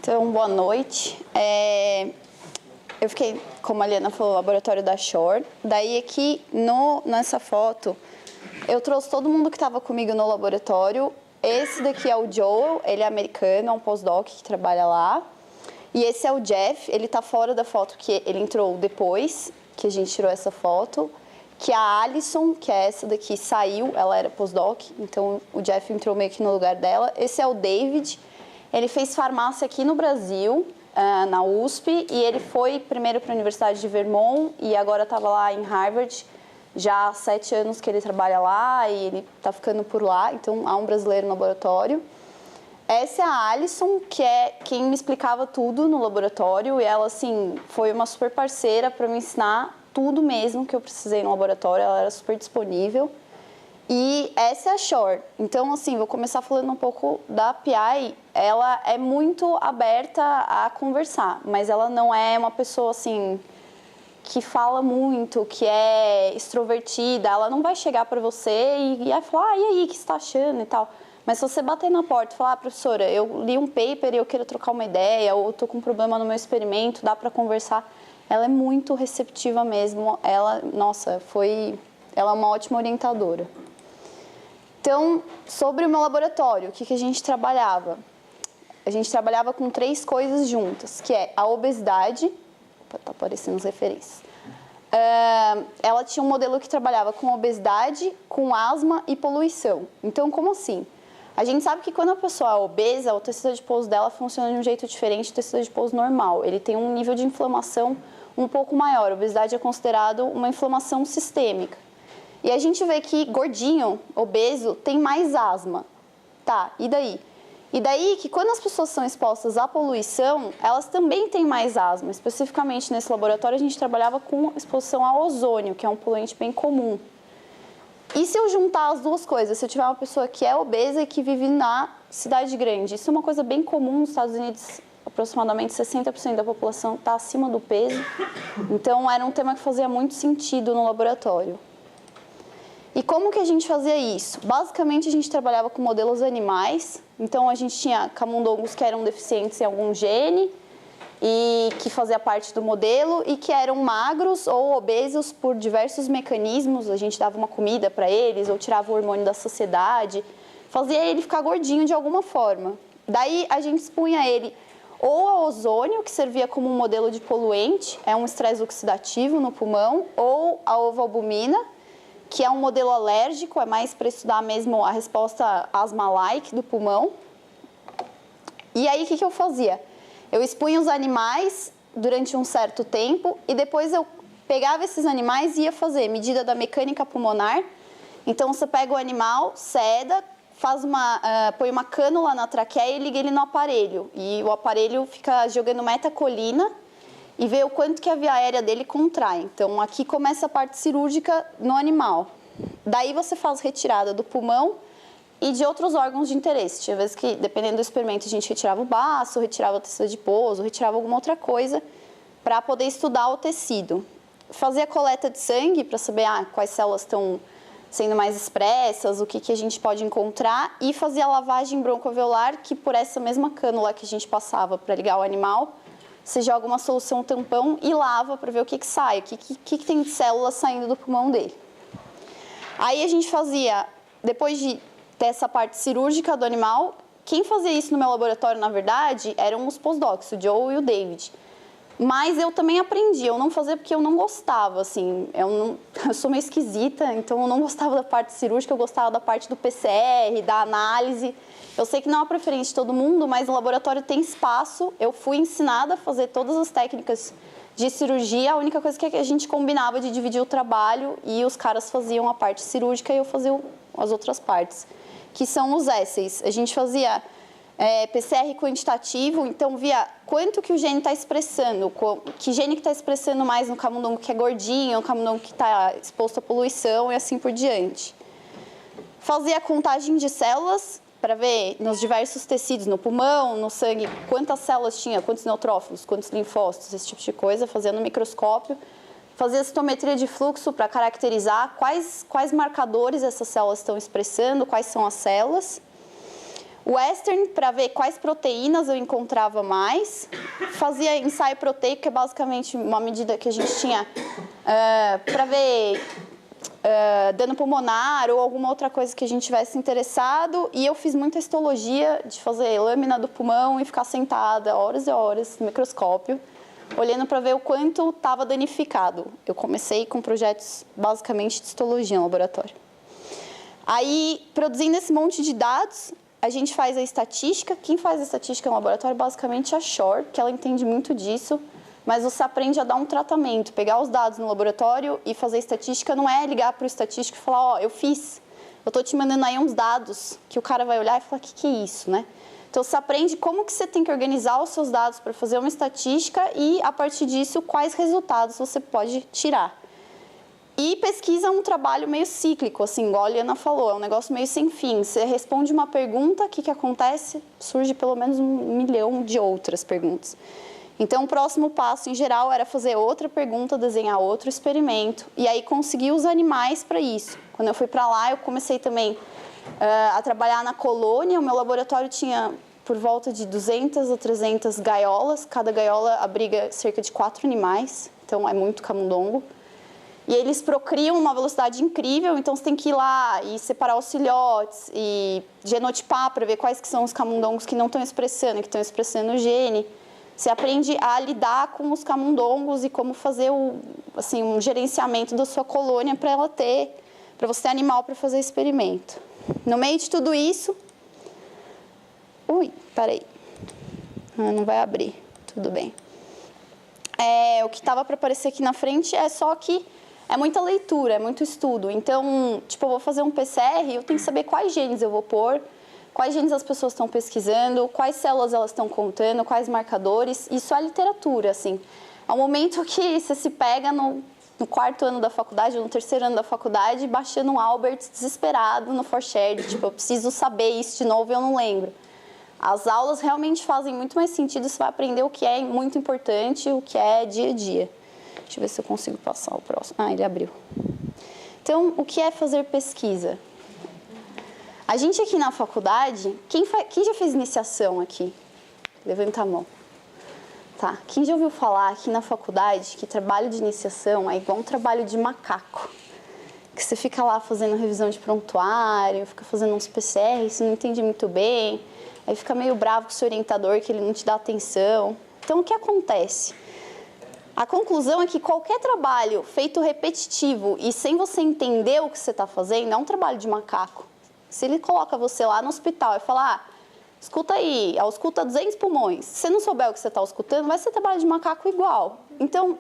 Então, boa noite. Eu fiquei, como a Liana falou, no laboratório da Shore. Daí aqui, nessa foto, eu trouxe todo mundo que estava comigo no laboratório. Esse daqui é o Joel, ele é americano, é um postdoc que trabalha lá. E esse é o Jeff, ele está fora da foto, que ele entrou depois que a gente tirou essa foto. Que a Alison, que é essa daqui, saiu, ela era postdoc, então o Jeff entrou meio que no lugar dela. Esse é o David. Ele fez farmácia aqui no Brasil, na USP, e ele foi primeiro para a Universidade de Vermont e agora estava lá em Harvard. Já há 7 anos que ele trabalha lá e ele está ficando por lá, então há um brasileiro no laboratório. Essa é a Alison, que é quem me explicava tudo no laboratório, e ela, assim, foi uma super parceira para me ensinar tudo mesmo que eu precisei no laboratório, ela era super disponível. E essa é a Shore. Então, assim, vou começar falando um pouco da PI. Ela é muito aberta a conversar, mas ela não é uma pessoa, assim, que fala muito, que é extrovertida. Ela não vai chegar para você e vai falar, e aí, o que você está achando e tal. Mas se você bater na porta e falar, professora, eu li um paper e eu quero trocar uma ideia, ou estou com um problema no meu experimento, dá para conversar. Ela é muito receptiva mesmo. Ela, nossa, ela é uma ótima orientadora. Então, sobre o meu laboratório, o que a gente trabalhava? A gente trabalhava com 3 coisas juntas, que é a obesidade, está aparecendo as referências. Ela tinha um modelo que trabalhava com obesidade, com asma e poluição. Então, como assim? A gente sabe que quando a pessoa é obesa, o tecido adiposo dela funciona de um jeito diferente do tecido adiposo normal. Ele tem um nível de inflamação um pouco maior. A obesidade é considerado uma inflamação sistêmica. E a gente vê que gordinho, obeso, tem mais asma. Tá, e daí? E daí que quando as pessoas são expostas à poluição, elas também têm mais asma. Especificamente nesse laboratório a gente trabalhava com exposição ao ozônio, que é um poluente bem comum. E se eu juntar as duas coisas, se eu tiver uma pessoa que é obesa e que vive na cidade grande, isso é uma coisa bem comum nos Estados Unidos, aproximadamente 60% da população está acima do peso. Então era um tema que fazia muito sentido no laboratório. E como que a gente fazia isso? Basicamente, a gente trabalhava com modelos animais. Então, a gente tinha camundongos que eram deficientes em algum gene e que fazia parte do modelo e que eram magros ou obesos por diversos mecanismos. A gente dava uma comida para eles ou tirava o hormônio da saciedade. Fazia ele ficar gordinho de alguma forma. Daí, a gente expunha ele ou a ozônio, que servia como um modelo de poluente, é um estresse oxidativo no pulmão, ou a ovalbumina, que é um modelo alérgico, é mais para estudar mesmo a resposta asma-like do pulmão. E aí, o que eu fazia? Eu expunha os animais durante um certo tempo e depois eu pegava esses animais e ia fazer medida da mecânica pulmonar. Então, você pega o animal, seda, põe uma cânula na traqueia e liga ele no aparelho. E o aparelho fica jogando metacolina e ver o quanto que a via aérea dele contrai. Então, aqui começa a parte cirúrgica no animal. Daí você faz retirada do pulmão e de outros órgãos de interesse. Tinha vezes que, dependendo do experimento, a gente retirava o baço, retirava o tecido adiposo, retirava alguma outra coisa para poder estudar o tecido. Fazia coleta de sangue para saber quais células estão sendo mais expressas, o que a gente pode encontrar, e fazia a lavagem broncoalveolar, que por essa mesma cânula que a gente passava para ligar o animal, você joga uma solução tampão e lava para ver o que sai, o que tem de células saindo do pulmão dele. Aí a gente fazia, depois de ter essa parte cirúrgica do animal, quem fazia isso no meu laboratório, na verdade, eram os postdocs, o Joe e o David. Mas eu também aprendi, eu não fazia porque eu não gostava, assim, eu sou meio esquisita, então eu não gostava da parte cirúrgica, eu gostava da parte do PCR, da análise. Eu sei que não é a preferência de todo mundo, mas no laboratório tem espaço. Eu fui ensinada a fazer todas as técnicas de cirurgia. A única coisa que a gente combinava de dividir o trabalho e os caras faziam a parte cirúrgica e eu fazia as outras partes, que são os assays. A gente fazia PCR quantitativo, então via quanto que o gene está expressando, que gene que está expressando mais no camundongo que é gordinho, no camundongo que está exposto à poluição e assim por diante. Fazia a contagem de células, para ver nos diversos tecidos, no pulmão, no sangue, quantas células tinha, quantos neutrófilos, quantos linfócitos, esse tipo de coisa, fazia no microscópio. Fazia citometria de fluxo para caracterizar quais marcadores essas células estão expressando, quais são as células. Western, para ver quais proteínas eu encontrava mais. Fazia ensaio proteico, que é basicamente uma medida que a gente tinha para ver dano pulmonar ou alguma outra coisa que a gente tivesse interessado. E eu fiz muita histologia de fazer lâmina do pulmão e ficar sentada horas e horas no microscópio, olhando para ver o quanto estava danificado. Eu comecei com projetos basicamente de histologia no laboratório. Aí, produzindo esse monte de dados, a gente faz a estatística. Quem faz a estatística no laboratório basicamente é a Shore, que ela entende muito disso, mas você aprende a dar um tratamento, pegar os dados no laboratório e fazer estatística. Não é ligar para o estatístico e falar, ó, eu fiz, eu estou te mandando aí uns dados, que o cara vai olhar e falar, o que é isso, né? Então, você aprende como que você tem que organizar os seus dados para fazer uma estatística e, a partir disso, quais resultados você pode tirar. E pesquisa é um trabalho meio cíclico, assim, igual a Liana falou, é um negócio meio sem fim. Você responde uma pergunta, o que acontece? Surge pelo menos 1 milhão de outras perguntas. Então, o próximo passo, em geral, era fazer outra pergunta, desenhar outro experimento, e aí conseguir os animais para isso. Quando eu fui para lá, eu comecei também a trabalhar na colônia. O meu laboratório tinha por volta de 200 a 300 gaiolas. Cada gaiola abriga cerca de 4 animais, então é muito camundongo. E eles procriam uma velocidade incrível, então você tem que ir lá e separar os filhotes e genotipar para ver quais que são os camundongos que não estão expressando, que estão expressando o gene. Você aprende a lidar com os camundongos e como fazer um gerenciamento da sua colônia para você ter animal para fazer experimento. No meio de tudo isso... peraí. Não vai abrir. Tudo bem. O que estava para aparecer aqui na frente é só que é muita leitura, é muito estudo. Então, tipo, eu vou fazer um PCR, eu tenho que saber quais genes eu vou pôr, quais genes as pessoas estão pesquisando, quais células elas estão contando, quais marcadores. Isso é literatura, assim. É um momento que você se pega no 4º ano da faculdade, ou no 3º ano da faculdade, baixando um Albert desesperado no ForShared. Tipo, eu preciso saber isso de novo e eu não lembro. As aulas realmente fazem muito mais sentido, você vai aprender o que é muito importante, o que é dia a dia. Deixa eu ver se eu consigo passar o próximo. Ele abriu. Então, o que é fazer pesquisa? A gente aqui na faculdade, quem já fez iniciação aqui? Levanta a mão. Tá. Quem já ouviu falar aqui na faculdade que trabalho de iniciação é igual um trabalho de macaco? Que você fica lá fazendo revisão de prontuário, fica fazendo uns PCR, você não entende muito bem, aí fica meio bravo com o seu orientador que ele não te dá atenção. Então, o que acontece? A conclusão é que qualquer trabalho feito repetitivo e sem você entender o que você está fazendo é um trabalho de macaco. Se ele coloca você lá no hospital e fala, escuta aí, ausculta 200 pulmões, se você não souber o que você está auscultando, vai ser trabalho de macaco igual. Então,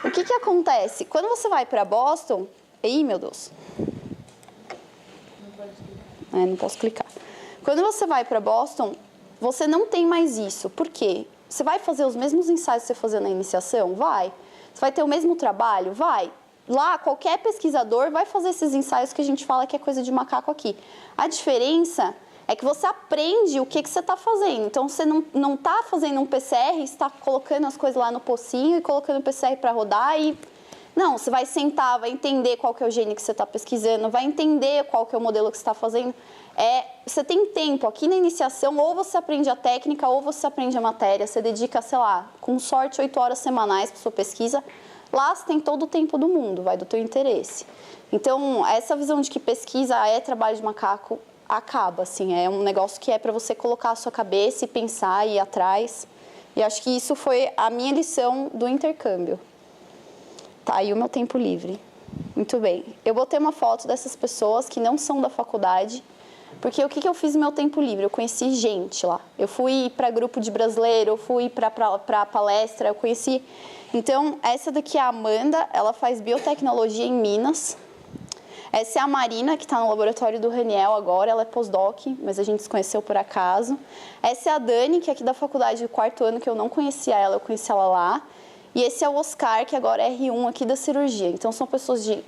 o que acontece? Quando você vai para Boston... meu Deus. Não posso clicar. Quando você vai para Boston, você não tem mais isso. Por quê? Você vai fazer os mesmos ensaios que você fazia na iniciação? Vai. Você vai ter o mesmo trabalho? Vai. Lá, qualquer pesquisador vai fazer esses ensaios que a gente fala que é coisa de macaco aqui. A diferença é que você aprende o que você está fazendo. Então, você não está fazendo um PCR, está colocando as coisas lá no pocinho e colocando o PCR para rodar e... Não, você vai sentar, vai entender qual que é o gene que você está pesquisando, vai entender qual que é o modelo que você está fazendo. Você tem tempo. Aqui na iniciação, ou você aprende a técnica, ou você aprende a matéria. Você dedica, sei lá, com sorte, 8 horas semanais para sua pesquisa. Lá você tem todo o tempo do mundo, vai do teu interesse. Então, essa visão de que pesquisa é trabalho de macaco acaba, assim. É um negócio que é para você colocar a sua cabeça e pensar e ir atrás. E acho que isso foi a minha lição do intercâmbio. Tá aí o meu tempo livre. Muito bem. Eu botei uma foto dessas pessoas que não são da faculdade, porque o que eu fiz no meu tempo livre? Eu conheci gente lá. Eu fui para grupo de brasileiro, eu fui para palestra, eu conheci... Então, essa daqui é a Amanda, ela faz biotecnologia em Minas. Essa é a Marina, que está no laboratório do Raniel agora, ela é pós-doc, mas a gente se conheceu por acaso. Essa é a Dani, que é aqui da faculdade do 4º ano, que eu não conhecia ela, eu conheci ela lá. E esse é o Oscar, que agora é R1 aqui da cirurgia. Então, são pessoas de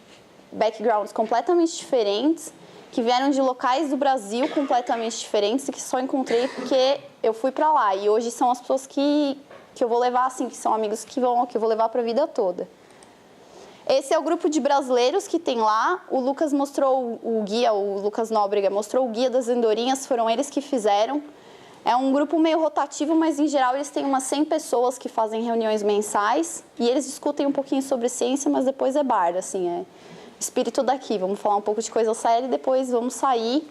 backgrounds completamente diferentes, que vieram de locais do Brasil completamente diferentes e que só encontrei porque eu fui para lá. E hoje são as pessoas que eu vou levar, assim, que são amigos que eu vou levar para a vida toda. Esse é o grupo de brasileiros que tem lá. O Lucas mostrou o guia, o Lucas Nóbrega mostrou o guia das andorinhas, foram eles que fizeram. É um grupo meio rotativo, mas em geral eles têm umas 100 pessoas que fazem reuniões mensais e eles discutem um pouquinho sobre ciência, mas depois é bar, assim, é espírito daqui. Vamos falar um pouco de coisa séria e depois vamos sair.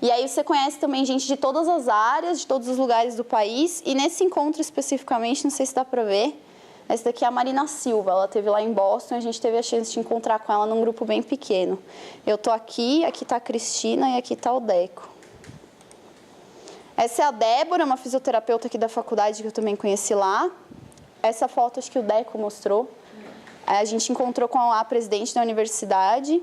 E aí você conhece também gente de todas as áreas, de todos os lugares do país. E nesse encontro especificamente, não sei se dá pra ver, essa daqui é a Marina Silva, ela esteve lá em Boston e a gente teve a chance de encontrar com ela num grupo bem pequeno. Eu tô aqui tá a Cristina e aqui tá o Deco. Essa é a Débora, uma fisioterapeuta aqui da faculdade que eu também conheci lá. Essa foto acho que o Deco mostrou. A gente encontrou com a presidente da universidade.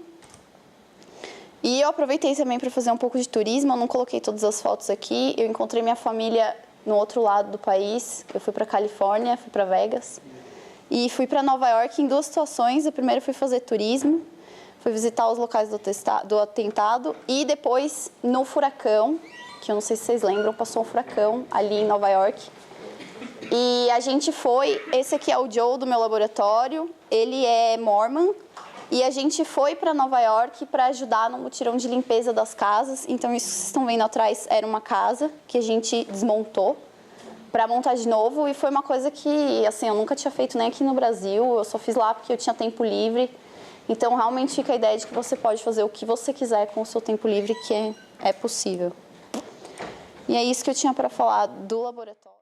E eu aproveitei também para fazer um pouco de turismo, eu não coloquei todas as fotos aqui. Eu encontrei minha família no outro lado do país. Eu fui para Califórnia, fui para Vegas. E fui para Nova York em 2 situações. A primeira foi fazer turismo, fui visitar os locais do atentado. E depois, no furacão, que eu não sei se vocês lembram, passou um furacão ali em Nova York. E a gente foi, esse aqui é o Joe do meu laboratório, ele é Mormon. E a gente foi para Nova York para ajudar no mutirão de limpeza das casas. Então, isso que vocês estão vendo atrás era uma casa que a gente desmontou para montar de novo. E foi uma coisa que, assim, eu nunca tinha feito nem aqui no Brasil. Eu só fiz lá porque eu tinha tempo livre. Então, realmente fica a ideia de que você pode fazer o que você quiser com o seu tempo livre, que é possível. E é isso que eu tinha para falar do laboratório.